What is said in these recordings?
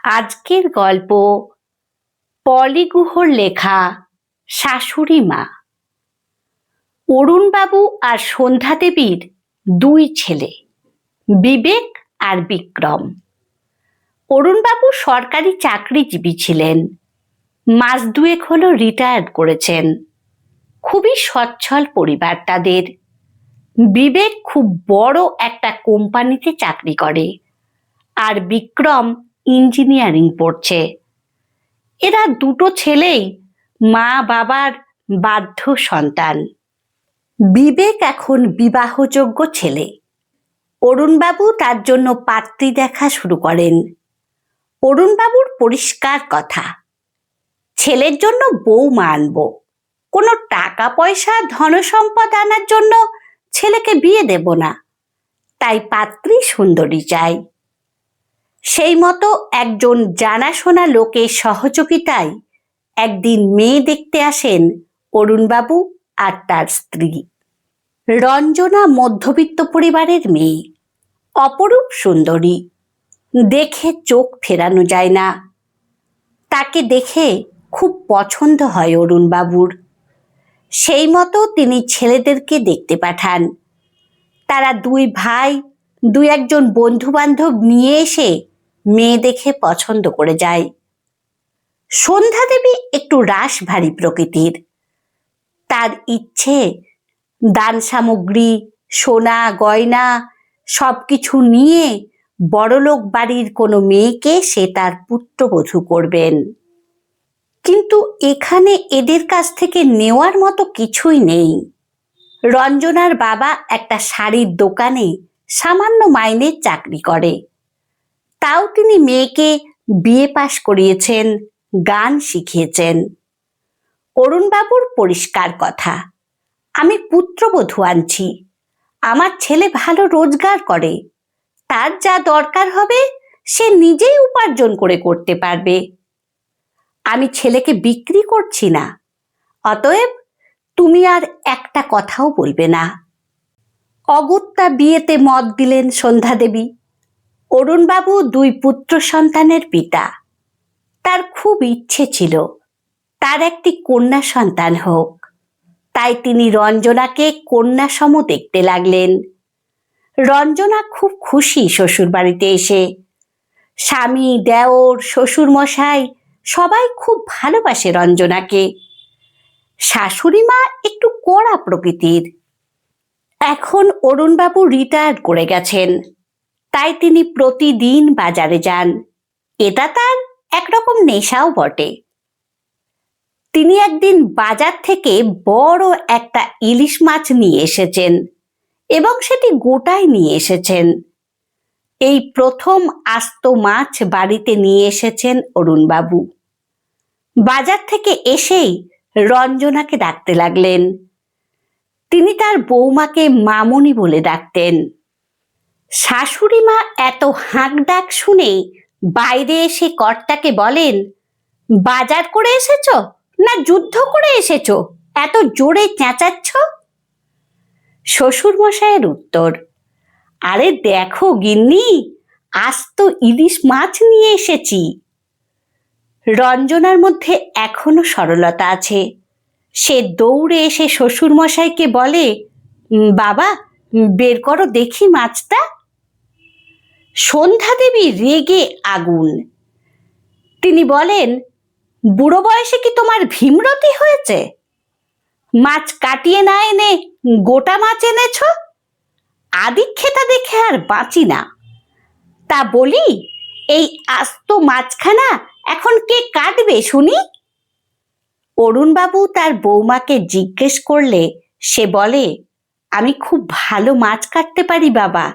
আজকের গল্প পলি গুহর লেখা শাশুড়ি মা। অরুণবাবু আর সন্ধ্যা দেবীর দুই ছেলে, বিবেক আর বিক্রম। অরুণবাবু সরকারি চাকরিজীবী ছিলেন, মাস দুয়েক হলো রিটায়ার করেছেন। খুবই সচ্ছল পরিবার তাদের। বিবেক খুব বড় একটা কোম্পানিতে চাকরি করে, আর বিক্রম ইঞ্জিনিয়ারিং পড়ছে। এরা দুটো ছেলেই মা বাবার বাধ্য সন্তান। বিবেক এখন বিবাহযোগ্য ছেলে। অরুণবাবু তার জন্য পাত্রী দেখা শুরু করেন। অরুণবাবুর পরিষ্কার কথা, ছেলের জন্য বৌমা আনব, কোনো টাকা পয়সা ধনসম্পদ আনার জন্য ছেলেকে বিয়ে দেব না, তাই পাত্রী সুন্দরী চাই। সেই মতো একজন জানাশোনা লোকের সহযোগিতায় একদিন মেয়ে দেখতে আসেন অরুণবাবু আর তার স্ত্রী। রঞ্জনা মধ্যবিত্ত পরিবারের মেয়ে, অপরূপ সুন্দরী, দেখে চোখ ফেরানো যায় না। তাকে দেখে খুব পছন্দ হয় অরুণবাবুর। সেই মতো তিনি ছেলেদেরকে দেখতে পাঠান। তারা দুই ভাই দুই একজন বন্ধু বান্ধব নিয়ে এসে মেয়ে দেখে পছন্দ করে যায়। সন্ধ্যা দেবী একটু রাশভারী প্রকৃতির। তার ইচ্ছে দান সামগ্রী, সোনা গয়না সবকিছু নিয়ে বড়লোক বাড়ির কোনো মেয়েকে সে তার পুত্রবধূ করবেন। কিন্তু এখানে এদের কাছ থেকে নেওয়ার মতো কিছুই নেই। রঞ্জনার বাবা একটা শাড়ির দোকানে সামান্য মাইনের চাকরি করে, তাও তিনি মেয়েকে বিয়ে পাশ করিয়েছেন, গান শিখিয়েছেন। অরুণবাবুর পরিষ্কার কথা, আমি পুত্রবধূ আনছি, আমার ছেলে ভালো রোজগার করে, তার যা দরকার হবে সে নিজেই উপার্জন করে করতে পারবে। আমি ছেলেকে বিক্রি করছি না, অতএব তুমি আর একটা কথাও বলবে না। অগত্যা বিয়েতে মত দিলেন সন্ধ্যা দেবী। অরুণবাবু দুই পুত্র সন্তানের পিতা। তার খুব ইচ্ছে ছিল তার একটি কন্যা সন্তান হোক, তাই তিনি রঞ্জনাকে কন্যাসম দেখতে লাগলেন। রঞ্জনা খুব খুশি শ্বশুর বাড়িতে এসে। স্বামী, দেওর, শ্বশুর মশাই সবাই খুব ভালোবাসে রঞ্জনাকে। শাশুড়ি মা একটু কড়া প্রকৃতির। এখন অরুণবাবু রিটায়ার করে গেছেন, তাই তিনি প্রতিদিন বাজারে যান। এটা তার একরকম নেশাও বটে। তিনি একদিন বাজার থেকে বড় একটা ইলিশ মাছ নিয়ে এসেছেন এবং সেটি গোটায় নিয়ে এসেছেন। এই প্রথম আস্ত মাছ বাড়িতে নিয়ে এসেছেন অরুণবাবু। বাজার থেকে এসেই রঞ্জনাকে ডাকতে লাগলেন। তিনি তার বৌমাকে মামনি বলে ডাকতেন। শাশুড়ি মা এত হাঁক ডাক শুনে বাইরে এসে কর্তাকে বলেন, বাজার করে এসেছ না যুদ্ধ করে এসেছ, এত জোরে চেঁচাচ্ছ? শ্বশুর মশাইয়ের উত্তর, আরে দেখো গিন্নি, আস্ত ইলিশ মাছ নিয়ে এসেছি। রঞ্জনার মধ্যে এখনো সরলতা আছে। সে দৌড়ে এসে শ্বশুর মশাইকে বলে, বাবা বের করো দেখি মাছটা। সন্ধ্যা দেবী রেগে আগুন। তিনি বলেন, বুড়ো বয়সে কি তোমার ভীমরতি হয়েছে? মাছ কাটিয়ে না এনে গোটা মাছ এনেছ? আদিক্ষেতা দেখে আর বাঁচি না। তা বলি, এই আস্ত মাছখানা এখন কে কাটবে শুনি? অরুণবাবু তার বৌমাকে জিজ্ঞেস করলে সে বলে, আমি খুব ভালো মাছ কাটতে পারি বাবা,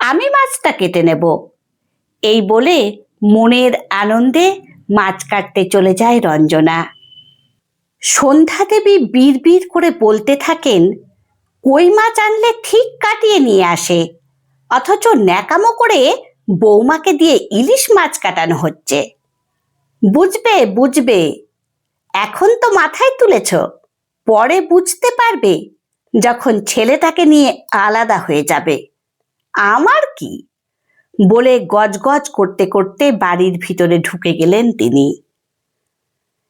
আমি মাছটা কেটে নেব। এই বলে মনের আনন্দে মাছ কাটতে চলে যায় রঞ্জনা। সন্ধ্যা দেবী বিড়বিড় করে বলতে থাকেন, কই মাছ আনলে ঠিক কাটিয়ে নিয়ে আসে, অথচ ন্যাকামো করে বৌমাকে দিয়ে ইলিশ মাছ কাটানো হচ্ছে। বুঝবে বুঝবে, এখন তো মাথায় তুলেছ, পরে বুঝতে পারবে যখন ছেলেটাকে নিয়ে আলাদা হয়ে যাবে। আমার কি, বলে গজগজ করতে করতে বাড়ির ভিতরে ঢুকে গেলেন তিনি।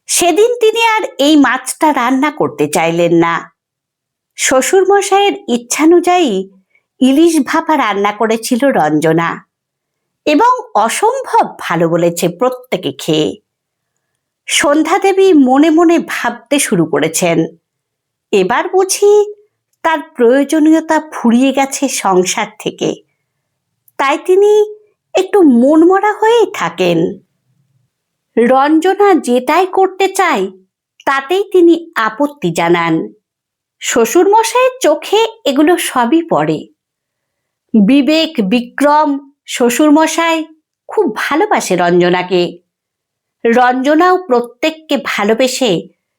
সেদিন তিনি আর এই মাছটা রান্না করতে চাইলেন না। শ্বশুরমশাইয়ের ইচ্ছানুযায়ী ইলিশ ভাপা রান্না করেছিল রঞ্জনা, এবং অসম্ভব ভালো বলেছে প্রত্যেকে খেয়ে। সন্ধ্যাদেবী মনে মনে ভাবতে শুরু করেছেন, এবার বুঝি তার প্রয়োজনীয়তা ফুরিয়ে গেছে সংসার থেকে, তাই তিনি একটু মনমরা হয়েই থাকেন। রঞ্জনা যেটাই করতে চায় তাতেই তিনি আপত্তি জানান। শ্বশুরমশাইয়ের চোখে এগুলো সবই পড়ে। বিবেক, বিক্রম, শ্বশুরমশাই খুব ভালোবাসে রঞ্জনাকে। রঞ্জনাও প্রত্যেককে ভালোবেসে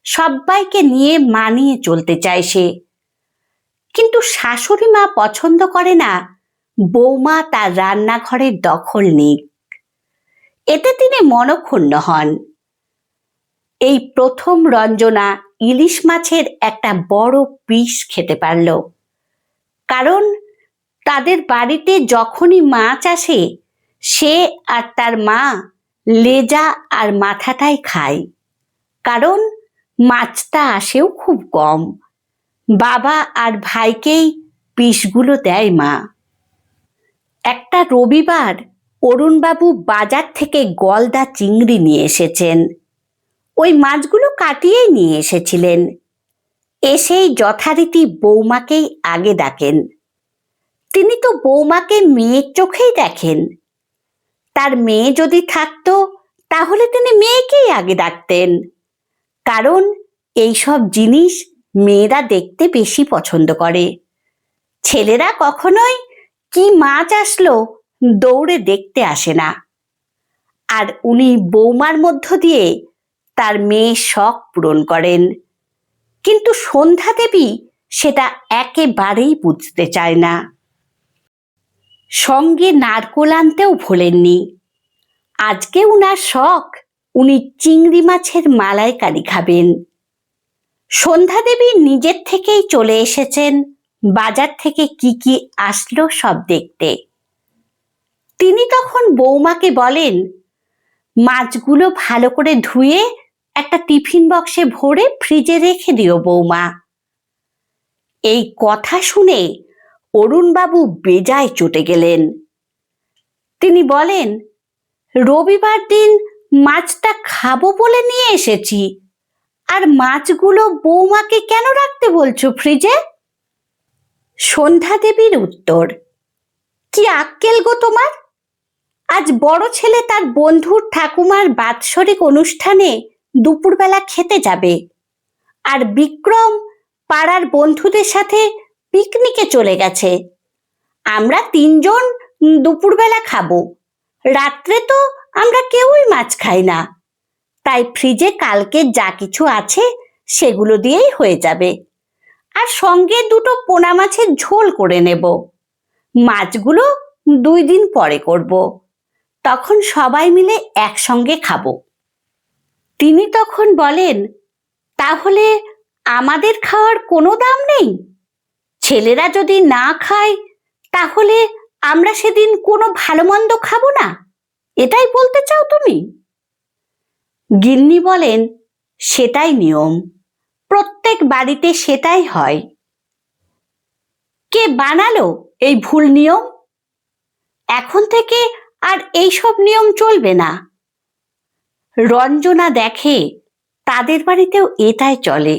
সবাইকে নিয়ে মানিয়ে চলতে চায় সে। কিন্তু শাশুড়ি মা পছন্দ করে না বৌমা তার রান্নাঘরের দখল নিক। এতে তিনি মনক্ষুণ্ণ হন। এই প্রথম রঞ্জনা ইলিশ মাছের একটা বড় পিস খেতে পারল, কারণ তাদের বাড়িতে যখনই মাছ আসে সে আর তার মা লেজা আর মাথাটাই খায়, কারণ মাছটা আসেও খুব কম। বাবা আর ভাইকেই পিসগুলো দেয় মা। একটা রবিবার অরুণবাবু বাজার থেকে গলদা চিংড়ি নিয়ে এসেছেন। ওই মাছগুলো কাটিয়েই নিয়ে এসেছিলেন। এসেই যথারীতি বৌমাকেই আগে ডাকেন। তিনি তো বৌমাকে মেয়ের চোখেই দেখেন। তার মেয়ে যদি থাকতো তাহলে তিনি মেয়েকেই আগে ডাকতেন, কারণ এইসব জিনিস মেয়েরা দেখতে বেশি পছন্দ করে। ছেলেরা কখনোই কি মাছ আসলো দৌড়ে দেখতে আসে না। আর উনি বৌমার মধ্য দিয়ে তার মেয়ের শখ পূরণ করেন। কিন্তু সন্ধ্যাদেবী সেটা একেবারেই বুঝতে চায় না। সঙ্গে নারকোল আনতেও ভোলেননি। আজকে উনার শখ উনি চিংড়ি মাছের মালাইকারি খাবেন। সন্ধ্যাদেবী নিজের থেকেই চলে এসেছেন বাজার থেকে কি কি আসলো সব দেখতে। তিনি তখন বৌমাকে বলেন, মাছগুলো ভালো করে ধুয়ে একটা টিফিন বক্সে ভরে ফ্রিজে রেখে দিও বৌমা। এই কথা শুনে অরুণবাবু বেজায় চটে গেলেন। তিনি বলেন, রবিবার দিন মাছটা খাবো বলে নিয়ে এসেছি, আর মাছগুলো বৌমাকে কেন রাখতে বলছো ফ্রিজে? সন্ধ্যাদেবীর উত্তর, কি আক্কেল গো তোমার? আজ বড় ছেলে তার বন্ধুর ঠাকুমার বাৎসরিক অনুষ্ঠানে দুপুরবেলা খেতে যাবে, আর বিক্রম পাড়ার বন্ধুদের সাথে পিকনিকে চলে গেছে। আমরা তিনজন দুপুরবেলা খাবো, রাত্রে তো আমরা কেউই মাছ খাই না, তাই ফ্রিজে কালকে যা কিছু আছে সেগুলো দিয়েই হয়ে যাবে, আর সঙ্গে দুটো পোনা মাছের ঝোল করে নেব। মাছগুলো 2 দিন পরে করব, তখন সবাই মিলে একসঙ্গে খাবো। তিনি তখন বলেন, তাহলে আমাদের খাওয়ার কোনো দাম নেই? ছেলেরা যদি না খায় তাহলে আমরা সেদিন কোনো ভালো মন্দ খাবো না, এটাই বলতে চাও তুমি? গিন্নি বলেন, সেটাই নিয়ম, প্রত্যেক বাড়িতে সেটাই হয়। কে বানালো এই ভুল নিয়ম? এখন থেকে আর এইসব নিয়ম চলবে না। রঞ্জনা দেখে তাদের বাড়িতেও এটাই চলে।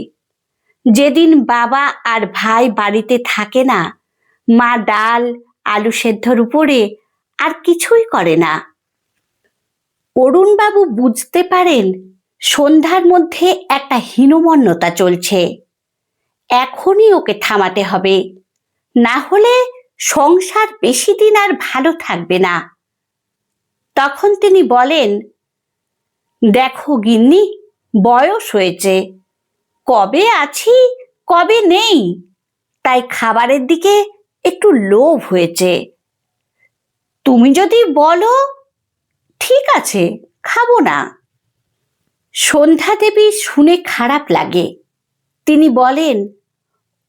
যেদিন বাবা আর ভাই বাড়িতে থাকে না, মা ডাল আলু সেদ্ধর উপরে আর কিছুই করে না। অরুণবাবু বুঝতে পারেন সন্ধ্যার মধ্যে একটা হীনমন্যতা চলছে, এখনই ওকে থামাতে হবে, না হলে সংসার বেশি দিন আর ভালো থাকবে না। তখন তিনি বলেন, দেখো গিন্নি, বয়স হয়েছে, কবে আছি কবে নেই, তাই খাবারের দিকে একটু লোভ হয়েছে। তুমি যদি বলো ঠিক আছে খাবো না। সন্ধ্যাদেবী শুনে খারাপ লাগে। তিনি বলেন,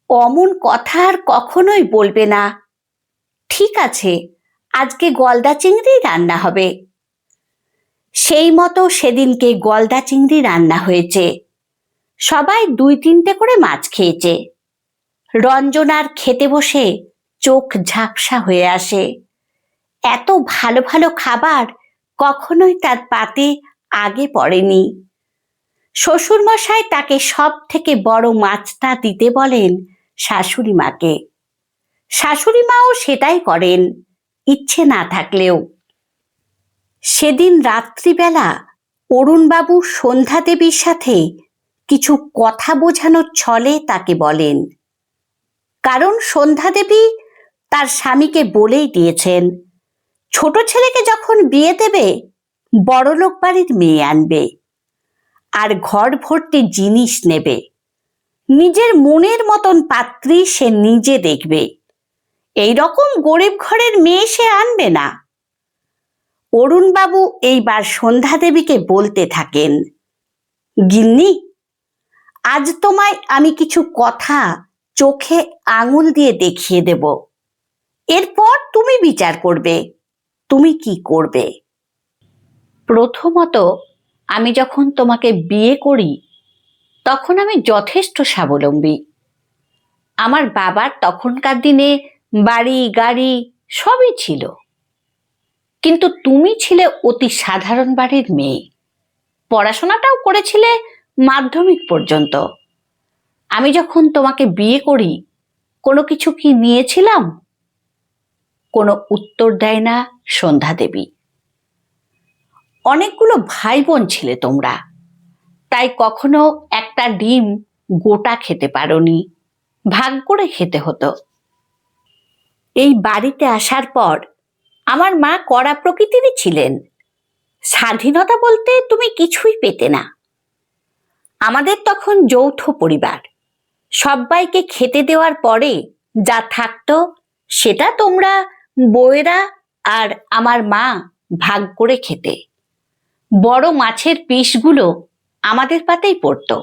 অমন কথা আর কখনোই বলবে না। ঠিক আছে, আজকে গলদা চিংড়ি রান্না হবে। সেই মতো সেদিনকে গলদা চিংড়ি রান্না হয়েছে। সবাই 2-3টে করে মাছ খেয়েছে। রঞ্জনার খেতে বসে চোখ ঝাপসা হয়ে আসে। এত ভালো ভালো খাবার কখনোই তার পাতে আগে পড়েনি। শ্বশুরমশাই তাকে সব থেকে বড় মাছটা দিতে বলেন শাশুড়ি মাকে। শাশুড়ি মাও সেটাই করেন, ইচ্ছে না থাকলেও। সেদিন রাত্রিবেলা অরুণবাবু সন্ধ্যা দেবীর সাথে কিছু কথা বোঝানোর ছলে তাকে বলেন। কারণ সন্ধ্যা দেবী তার স্বামীকে বলেই দিয়েছেন, ছোট ছেলেকে যখন বিয়ে দেবে বড়লোক বাড়ির মেয়ে আনবে, আর ঘর ভর্তি জিনিস নেবে। নিজের মনের মতন পাত্রী সে নিজে দেখবে, এই রকম গরিব ঘরের মেয়ে সে আনবে না। অরুণবাবু এইবার সন্ধ্যা দেবীকে বলতে থাকেন, গিন্নি, আজ তোমায় আমি কিছু কথা চোখে আঙুল দিয়ে দেখিয়ে দেব। এরপর তুমি বিচার করবে তুমি কি করবে। প্রথমত, আমি যখন তোমাকে বিয়ে করি তখন আমি যথেষ্ট স্বাবলম্বী। আমার বাবার তখনকার দিনে বাড়ি গাড়ি সবই ছিল, কিন্তু তুমি ছিলে অতি সাধারণ বাড়ির মেয়ে। পড়াশোনাটাও করেছিলে মাধ্যমিক পর্যন্ত। আমি যখন তোমাকে বিয়ে করি কোনো কিছু কি নিয়েছিলাম? কোনো উত্তর দেয় না সন্ধ্যা দেবী। অনেকগুলো ভাই বোন ছিলে তোমরা, তাই কখনো একটা ডিম গোটা খেতে পারোনি, ভাগ করে খেতে হতো। এই বাড়িতে আসার পর আমার মা কড়া প্রকৃতিরই ছিলেন। স্বাধীনতা বলতে তুমি কিছুই পেতে না। আমাদের তখন যৌথ পরিবার। সবাইকে খেতে দেওয়ার পরে যা থাকতো সেটা তোমরা বউয়েরা আর আমার মা ভাগ করে খেতে। বড় মাছের পিসগুলো আমাদের পাতেই পড়তো।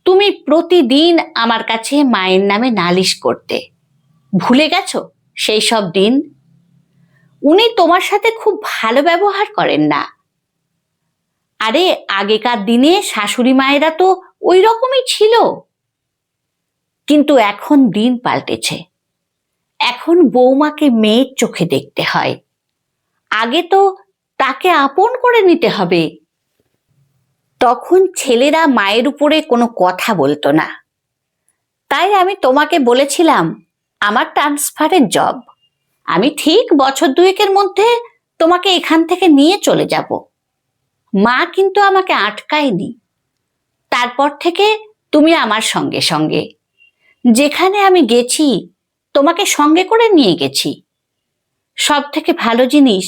তুমি প্রতিদিন আমার কাছে মায়ের নামে নালিশ করতে। ভুলে গেছো সেই সব দিন? উনি তোমার সাথে খুব ভালো ব্যবহার করেন না। আরে আগেকার দিনে শাশুড়ি মায়েরা তো ওই রকমই ছিল। কিন্তু এখন দিন পাল্টেছে। এখন বৌমাকে মেয়ের চোখে দেখতে হয়। আগে তো তাকে আপন করে নিতে হবে। তখন ছেলেরা মায়ের উপরে কোনো কথা বলতো না। তাই আমি তোমাকে বলেছিলাম আমার ট্রান্সফারের জব। আমি ঠিক বছর 2-এর মধ্যে তোমাকে এখান থেকে নিয়ে চলে যাব। মা কিন্তু আমাকে আটকায়নি। তারপর থেকে তুমি আমার সঙ্গে সঙ্গে। যেখানে আমি গেছি তোমাকে সঙ্গে করে নিয়ে গেছি। সব থেকে ভালো জিনিস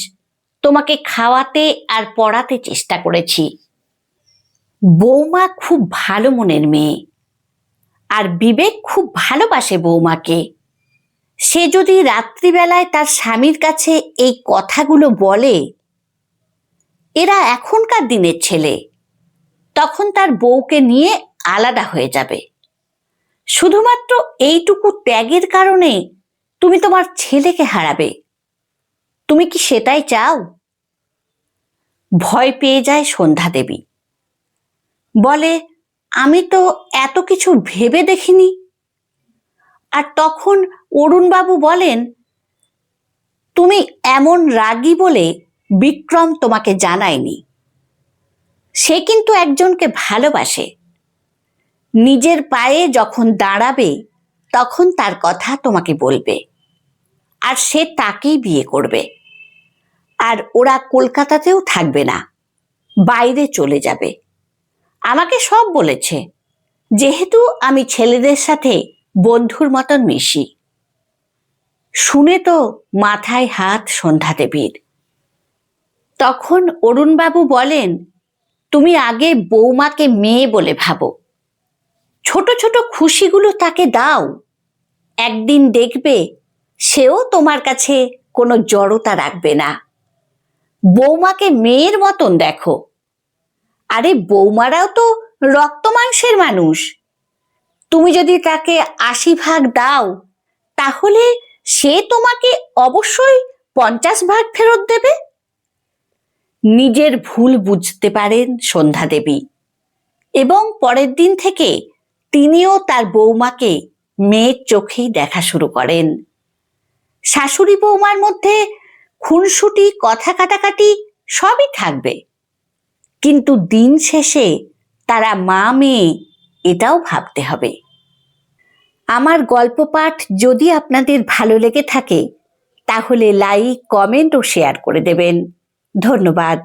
তোমাকে খাওয়াতে আর পড়াতে চেষ্টা করেছি। বৌমা খুব ভালো মনের মেয়ে, আর বিবেক খুব ভালোবাসে বৌমাকে। সে যদি রাত্রিবেলায় তার স্বামীর কাছে এই কথাগুলো বলে, এরা এখনকার দিনের ছেলে, তখন তার বউকে নিয়ে আলাদা হয়ে যাবে। শুধুমাত্র এইটুকু ত্যাগের কারণে তুমি তোমার ছেলেকে হারাবে। তুমি কি সেটাই চাও? ভয় পেয়ে যায় সন্ধ্যা দেবী। বলে, আমি তো এত কিছু ভেবে দেখিনি। আর তখন অরুণবাবু বলেন, তুমি এমন রাগী বলে বিক্রম তোমাকে জানায়নি। সে কিন্তু একজনকে ভালোবাসে। নিজের পায়ে যখন দাঁড়াবে তখন তার কথা তোমাকে বলবে, আর সে তাকেই বিয়ে করবে। আর ওরা কলকাতাতেও থাকবে না, বাইরে চলে যাবে। আমাকে সব বলেছে, যেহেতু আমি ছেলেদের সাথে বন্ধুর মতন মিশি। শুনে তো মাথায় হাত সন্ধ্যা দেবীর। তখন অরুণবাবু বলেন, তুমি আগে বৌমাকে মেয়ে বলে ভাবো। ছোট ছোট খুশিগুলো তাকে দাও। একদিন দেখবে সেও তোমার কাছে কোনো জড়তা রাখবে না। বৌমাকে মেয়ের মতন দেখো। আরে বৌমারাও তো রক্ত মাংসের মানুষ। তুমি যদি তাকে 80 ভাগ দাও, তাহলে সে তোমাকে অবশ্যই 50 ভাগ ফেরত দেবে? নিজের ভুল বুঝতে পারেন সন্ধ্যা দেবী এবং পরের দিন থেকে তিনিও তার বৌমাকে মেয়ের চোখেই দেখা শুরু করেন। শাশুড়ি বৌমার মধ্যে খুনসুটি, কথা কাটাকাটি সবই থাকবে, কিন্তু দিন শেষে তারা মা মেয়ে এটাও ভাবতে হবে। আমার গল্প পাঠ যদি আপনাদের ভালো লেগে থাকে তাহলে লাইক, কমেন্ট ও শেয়ার করে দেবেন। ধন্যবাদ।